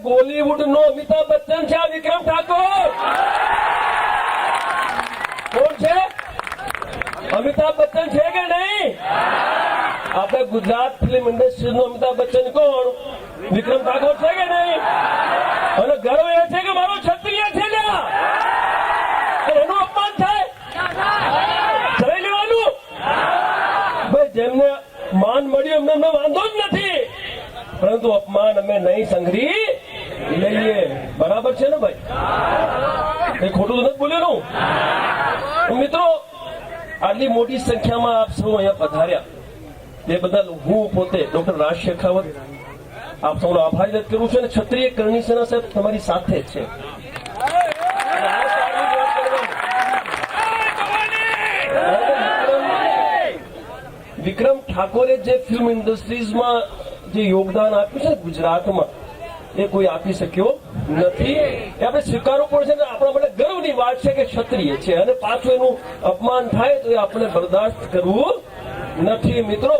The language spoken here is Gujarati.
બોલીવુડ નો અમિતાભ બચ્ચન છે આ વિક્રમ ઠાકોર. કોણ છે? અમિતાભ બચ્ચન છે કે નહીં? આપણે ગુજરાત ફિલ્મ ઇન્ડસ્ટ્રી નો અમિતાભ બચ્ચન કોણ? વિક્રમ ઠાકોર છે કે નહીં? અને ગર્વ એ છે કે મારો ક્ષત્રિય છે એનું અપમાન થાય કરી લેવાનું. ભાઈ જેમને માન મળ્યું એમને વાંધો જ નથી, પરંતુ અપમાન અમે નહીં સંઘરી લઈએ. બરાબર છે ને ભાઈ? કઈ ખોટું નથી બોલ્યું? મિત્રો, આટલી મોટી સંખ્યામાં આપ સૌ અહીંયા પધાર્યા એ બદલ હું પોતે ડોક્ટર રાજ શેખાવત આપ સૌનો આભાર વ્યક્ત કરું છું. અને ક્ષત્રિય કરણી સેના સાહેબ તમારી સાથે છે. વિક્રમ ઠાકોરે જે ફિલ્મ ઇન્ડસ્ટ્રીઝમાં જે યોગદાન આપ્યું છે ગુજરાતમાં એ કોઈ આપી શક્યો નથી. એ આપણે સ્વીકારવું પડશે ને આપણા માટે ગર્વની વાત છે કે ક્ષત્રિય છે, અને પાછું એનું અપમાન થાય તો એ આપણે બરદાસ્ત કરવું નથી. મિત્રો,